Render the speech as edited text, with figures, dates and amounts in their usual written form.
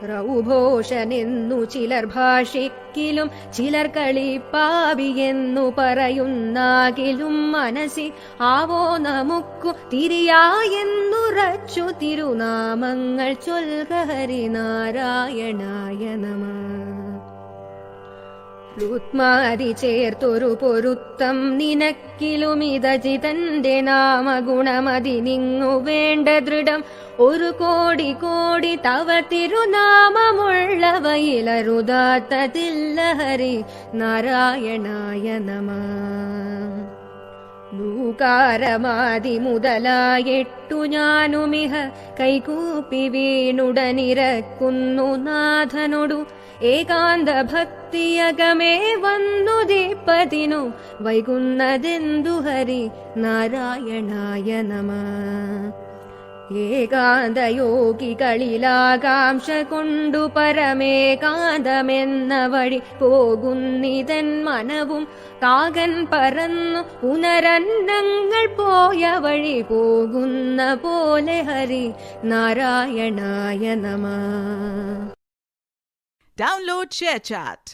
റൗഘോഷനെന്നു ചിലർ ഭാഷിക്കിലും ചിലർ കളിപ്പാവിയെന്നു പറയുന്നാകിലും മനസ്സി ആവോ നമുക്കു തിരിയായെന്നുറച്ചു തിരുനാമങ്ങൾ ചൊൽക ഹരിനാരായണായ നമഃ. രുത്മാതി ചേർത്തൊരു പൊരുത്തം നിനക്കിലുമിതജിതന്റെ നാമഗുണമതി നിങ്ങു വേണ്ട ദൃഢം ഒരു കോടി കോടി തവ തിരുനാമമുള്ളവയിലരുതാത്തതില്ല ഹരി നാരായണായ നമഃ. ലൂകാരമാതി മുതലായിട്ടു ഞാനുമിഹ കൈകൂപ്പി വീണുടനിരക്കുന്നു നാഥനൊടു ഏകാന്ത ഭക്തിയകമേ വന്നു ദീപതിനു വൈകുന്നതെന്തു ഹരി നാരായണായ നമഃ. ഏകാന്ത യോഗികളിലാകാംക്ഷ കൊണ്ടു പരമേകാന്തമെന്ന വഴി പോകുന്നിതൻ മനവും കാകൻ പറന്നു ഉണരന്നങ്ങൾ പോയ വഴി പോകുന്ന പോലെ ഹരി നാരായണായ നമഃ. Download ShareChat.